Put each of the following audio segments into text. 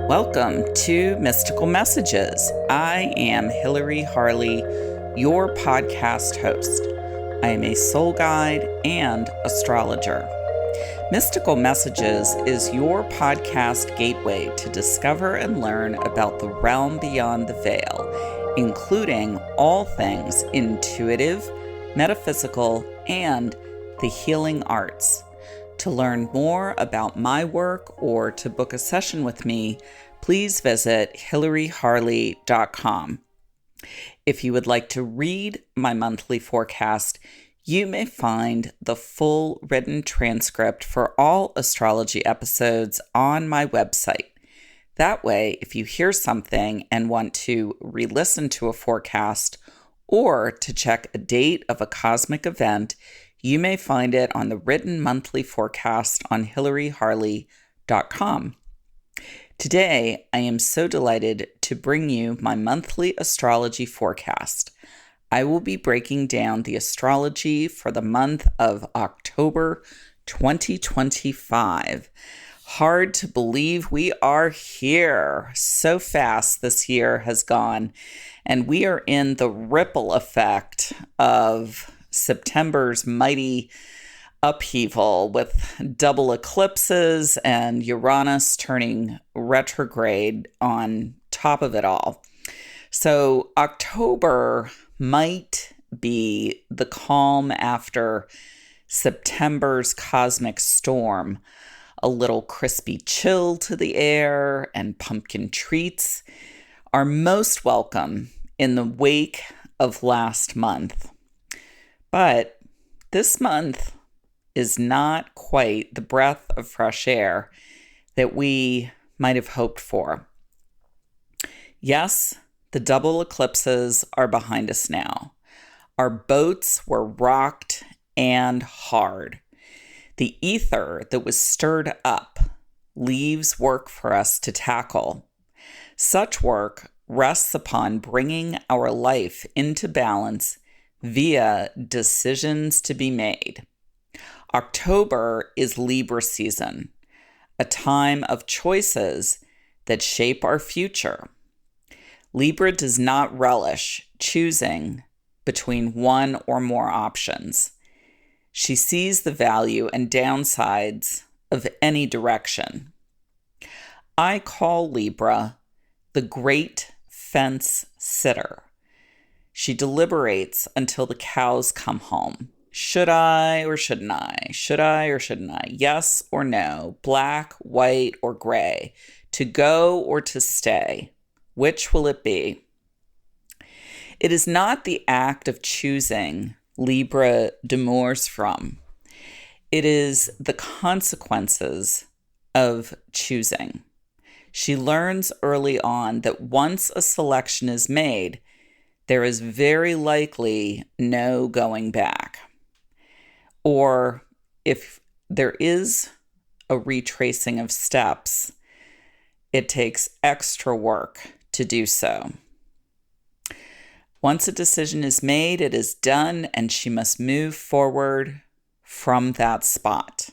Welcome to Mystical Messages. I am Hilary Harley, your podcast host. I am a soul guide and astrologer. Mystical Messages is your podcast gateway to discover and learn about the realm beyond the veil, including all things intuitive, metaphysical, and the healing arts. To learn more about my work or to book a session with me, please visit hilaryharley.com. If you would like to read my monthly forecast, you may find the full written transcript for all astrology episodes on my website. That way, if you hear something and want to re-listen to a forecast or to check a date of a cosmic event, you may find it on the written monthly forecast on hilaryharley.com. Today, I am so delighted to bring you my monthly astrology forecast. I will be breaking down the astrology for the month of October 2025. Hard to believe we are here. So fast this year has gone, and we are in the ripple effect of September's mighty upheaval with double eclipses and Uranus turning retrograde on top of it all. So October might be the calm after September's cosmic storm. A little crispy chill to the air and pumpkin treats are most welcome in the wake of last month. But this month is not quite the breath of fresh air that we might have hoped for. Yes, the double eclipses are behind us now. Our boats were rocked and hard. The ether that was stirred up leaves work for us to tackle. Such work rests upon bringing our life into balance via decisions to be made. October is Libra season, a time of choices that shape our future. Libra does not relish choosing between one or more options. She sees the value and downsides of any direction. I call Libra the great fence sitter. She deliberates until the cows come home. Should I or shouldn't I? Should I or shouldn't I? Yes or no? Black, white, or gray? To go or to stay? Which will it be? It is not the act of choosing Libra demurs from. It is the consequences of choosing. She learns early on that once a selection is made, there is very likely no going back. Or if there is a retracing of steps, it takes extra work to do so. Once a decision is made, it is done, and she must move forward from that spot.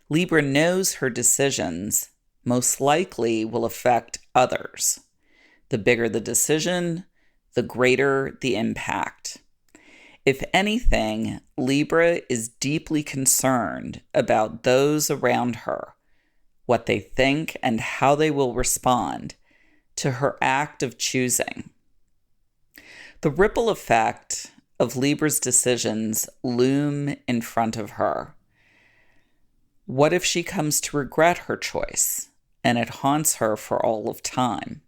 Libra knows her decisions most likely will affect others. The bigger the decision, the greater the impact. If anything, Libra is deeply concerned about those around her, what they think and how they will respond to her act of choosing. The ripple effect of Libra's decisions loom in front of her. What if she comes to regret her choice and it haunts her for all of time?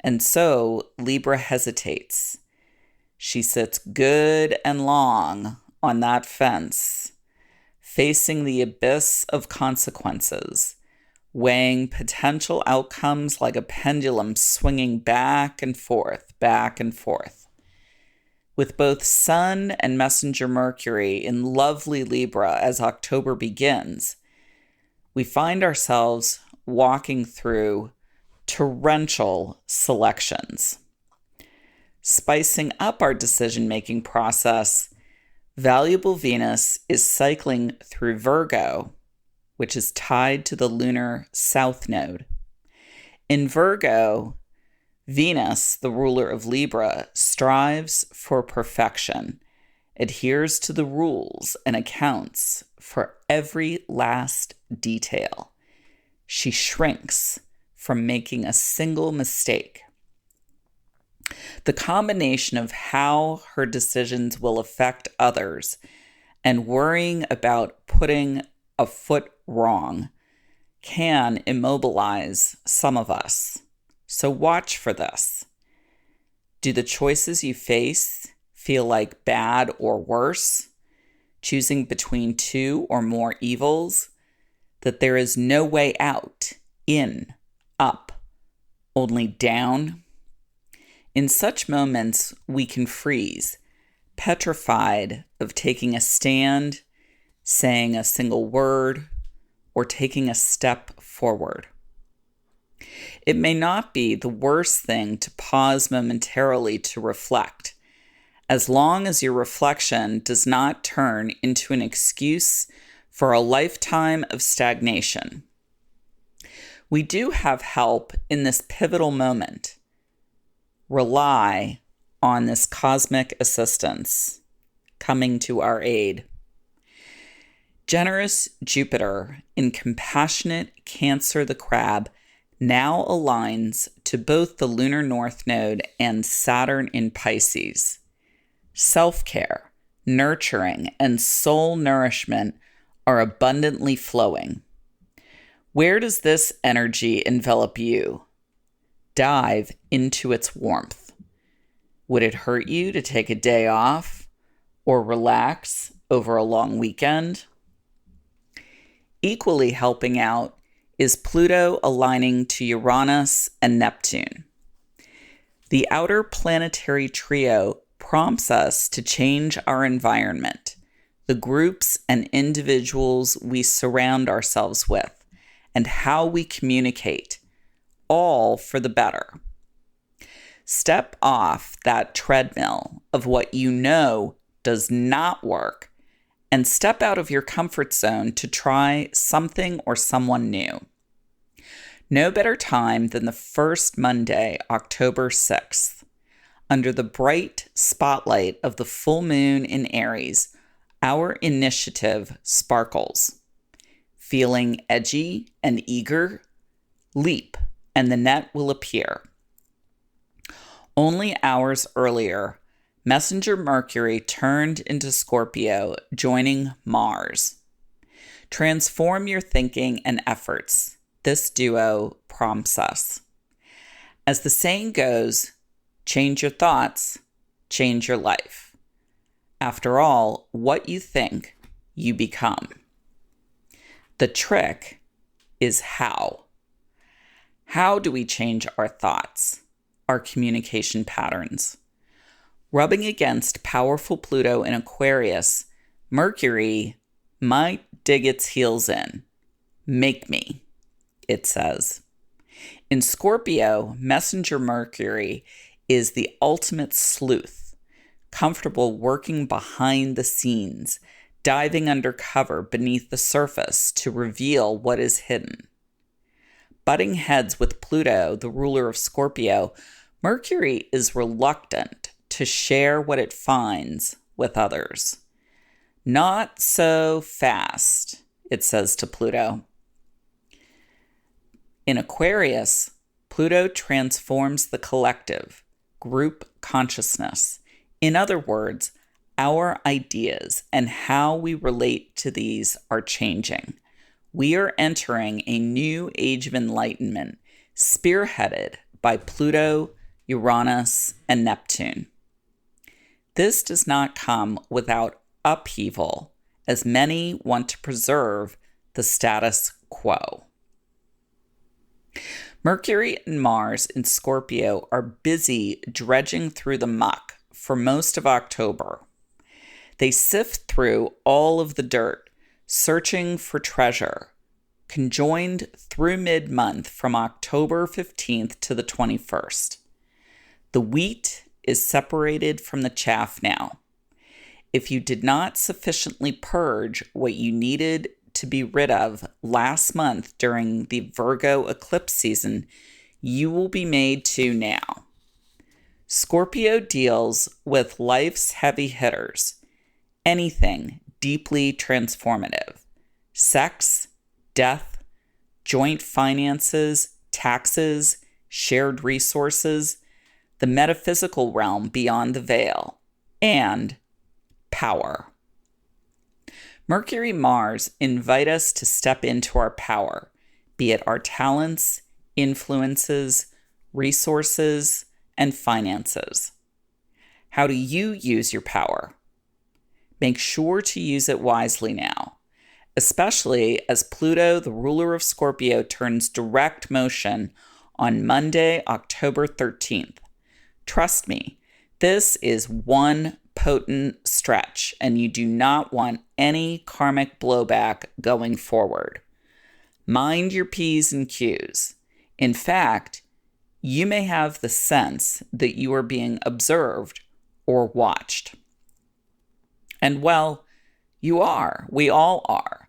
And so Libra hesitates. She sits good and long on that fence, facing the abyss of consequences, weighing potential outcomes like a pendulum swinging back and forth, back and forth. With both Sun and Messenger Mercury in lovely Libra as October begins, we find ourselves walking through torrential selections. Spicing up our decision-making process, valuable Venus is cycling through Virgo, which is tied to the lunar south node. In Virgo, Venus, the ruler of Libra, strives for perfection, adheres to the rules, and accounts for every last detail. She shrinks from making a single mistake. The combination of how her decisions will affect others and worrying about putting a foot wrong can immobilize some of us. So watch for this. Do the choices you face feel like bad or worse? Choosing between two or more evils? That there is no way out, in, up, only down? In such moments, we can freeze, petrified of taking a stand, saying a single word, or taking a step forward. It may not be the worst thing to pause momentarily to reflect, as long as your reflection does not turn into an excuse for a lifetime of stagnation. We do have help in this pivotal moment. Rely on this cosmic assistance coming to our aid. Generous Jupiter in compassionate Cancer the Crab now aligns to both the lunar north node and Saturn in Pisces. Self-care, nurturing, and soul nourishment are abundantly flowing. Where does this energy envelop you? Dive into its warmth. Would it hurt you to take a day off or relax over a long weekend? Equally helping out is Pluto aligning to Uranus and Neptune. The outer planetary trio prompts us to change our environment, the groups and individuals we surround ourselves with, and how we communicate, all for the better. Step off that treadmill of what you know does not work and step out of your comfort zone to try something or someone new. No better time than the first Monday, October 6th. Under the bright spotlight of the full moon in Aries, our initiative sparkles. Feeling edgy and eager? Leap, and the net will appear. Only hours earlier, Messenger Mercury turned into Scorpio, joining Mars. Transform your thinking and efforts. This duo prompts us. As the saying goes, change your thoughts, change your life. After all, what you think, you become. The trick is how. How do we change our thoughts, our communication patterns? Rubbing against powerful Pluto in Aquarius, Mercury might dig its heels in. Make me, it says. In Scorpio, Messenger Mercury is the ultimate sleuth, comfortable working behind the scenes, diving undercover beneath the surface to reveal what is hidden. Butting heads with Pluto, the ruler of Scorpio, Mercury is reluctant to share what it finds with others. Not so fast, it says to Pluto. In Aquarius, Pluto transforms the collective, group consciousness. In other words, our ideas and how we relate to these are changing. We are entering a new age of enlightenment, spearheaded by Pluto, Uranus, and Neptune. This does not come without upheaval, as many want to preserve the status quo. Mercury and Mars in Scorpio are busy dredging through the muck for most of October. They sift through all of the dirt, searching for treasure, conjoined through mid-month from October 15th to the 21st. The wheat is separated from the chaff now. If you did not sufficiently purge what you needed to be rid of last month during the Virgo eclipse season, you will be made to now. Scorpio deals with life's heavy hitters, anything deeply transformative, sex, death, joint finances, taxes, shared resources, the metaphysical realm beyond the veil, and power. Mercury Mars invite us to step into our power, be it our talents, influences, resources, and finances. How do you use your power? Make sure to use it wisely now, especially as Pluto, the ruler of Scorpio, turns direct motion on Monday, October 13th. Trust me, this is one potent stretch, and you do not want any karmic blowback going forward. Mind your P's and Q's. In fact, you may have the sense that you are being observed or watched. And well, you are. We all are.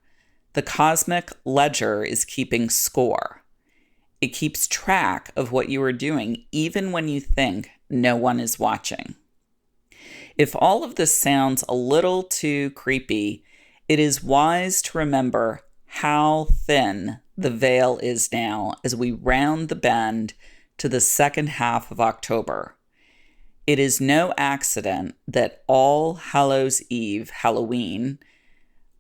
The cosmic ledger is keeping score. It keeps track of what you are doing, even when you think no one is watching. If all of this sounds a little too creepy, it is wise to remember how thin the veil is now as we round the bend to the second half of October. It is no accident that All Hallows Eve, Halloween,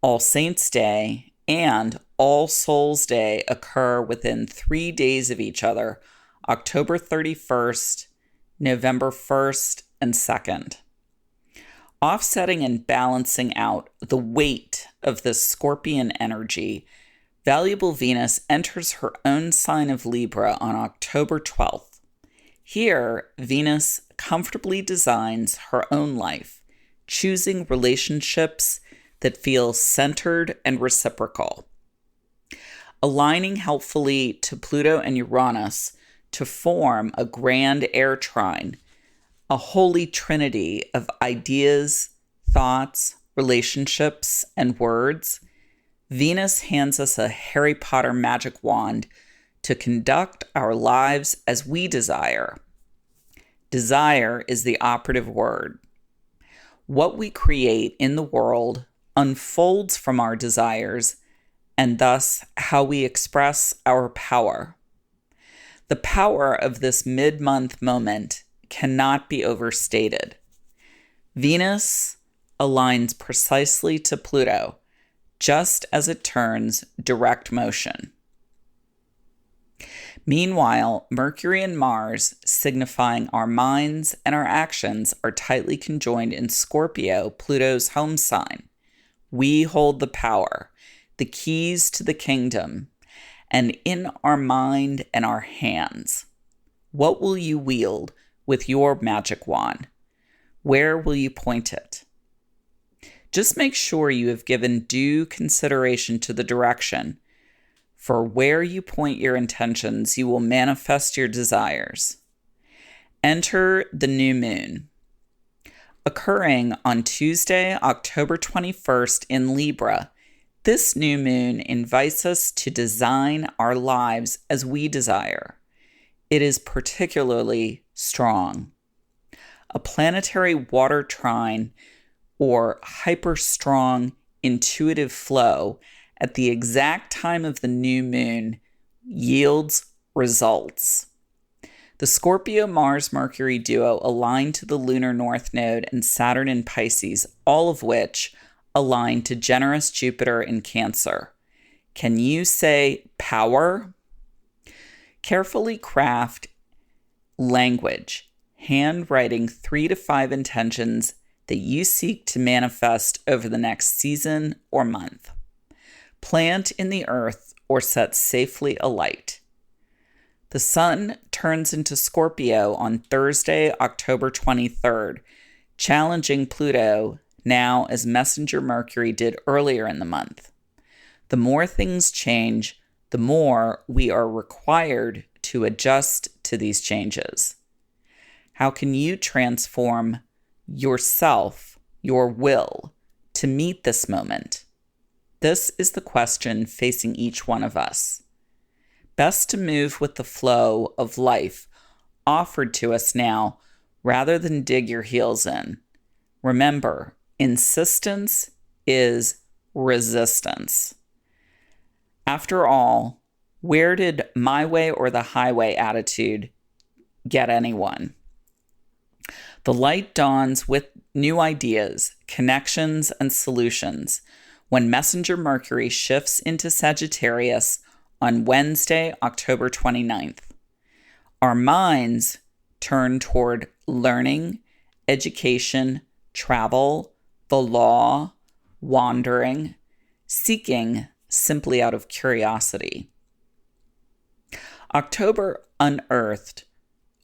All Saints' Day, and All Souls' Day occur within 3 days of each other, October 31st, November 1st, and 2nd. Offsetting and balancing out the weight of this Scorpion energy, valuable Venus enters her own sign of Libra on October 12th. Here, Venus comfortably designs her own life, choosing relationships that feel centered and reciprocal. Aligning helpfully to Pluto and Uranus to form a grand air trine, a holy trinity of ideas, thoughts, relationships, and words, Venus hands us a Harry Potter magic wand to conduct our lives as we desire. Desire is the operative word. What we create in the world unfolds from our desires, and thus how we express our power. The power of this mid-month moment cannot be overstated. Venus aligns precisely to Pluto, just as it turns direct motion. Meanwhile, Mercury and Mars, signifying our minds and our actions, are tightly conjoined in Scorpio, Pluto's home sign. We hold the power, the keys to the kingdom, and in our mind and our hands. What will you wield with your magic wand? Where will you point it? Just make sure you have given due consideration to the direction. For where you point your intentions, you will manifest your desires. Enter the new moon. Occurring on Tuesday, October 21st in Libra, this new moon invites us to design our lives as we desire. It is particularly strong. A planetary water trine or hyper-strong intuitive flow at the exact time of the new moon yields results. The Scorpio-Mars-Mercury duo align to the lunar north node and Saturn in Pisces, all of which align to generous Jupiter in Cancer. Can you say power? Carefully craft language, handwriting 3 to 5 intentions that you seek to manifest over the next season or month. Plant in the earth or set safely alight. The sun turns into Scorpio on Thursday, October 23rd, challenging Pluto now as Messenger Mercury did earlier in the month. The more things change, the more we are required to adjust to these changes. How can you transform yourself, your will, to meet this moment? This is the question facing each one of us. best to move with the flow of life offered to us now rather than dig your heels in. Remember, insistence is resistance. After all, where did my way or the highway attitude get anyone? The light dawns with new ideas, connections, and solutions when Messenger Mercury shifts into Sagittarius on Wednesday, October 29th. Our minds turn toward learning, education, travel, the law, wandering, seeking simply out of curiosity. October unearthed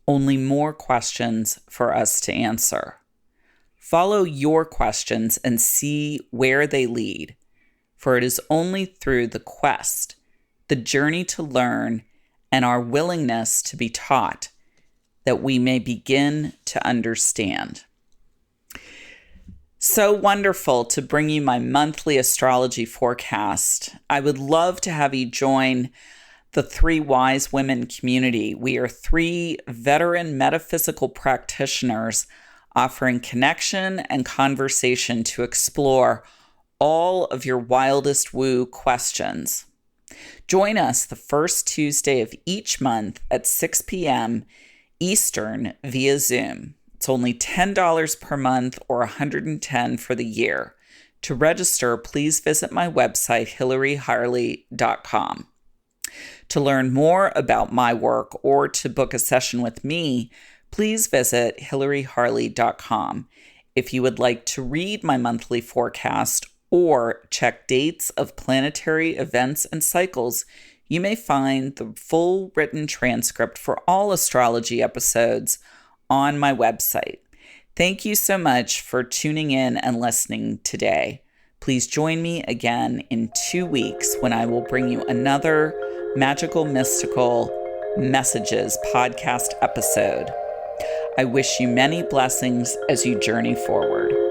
only more questions for us to answer. Follow your questions and see where they lead, for it is only through the quest, the journey to learn, and our willingness to be taught that we may begin to understand. So wonderful to bring you my monthly astrology forecast. I would love to have you join the Three Wise Women community. We are three veteran metaphysical practitioners offering connection and conversation to explore all of your wildest woo questions. Join us the first Tuesday of each month at 6 p.m. Eastern via Zoom. It's only $10 per month or $110 for the year. To register, please visit my website, hilaryharley.com. To learn more about my work or to book a session with me, please visit hilaryharley.com. If you would like to read my monthly forecast or check dates of planetary events and cycles, you may find the full written transcript for all astrology episodes on my website. Thank you so much for tuning in and listening today. Please join me again in 2 weeks when I will bring you another Magical Mystical Messages podcast episode. I wish you many blessings as you journey forward.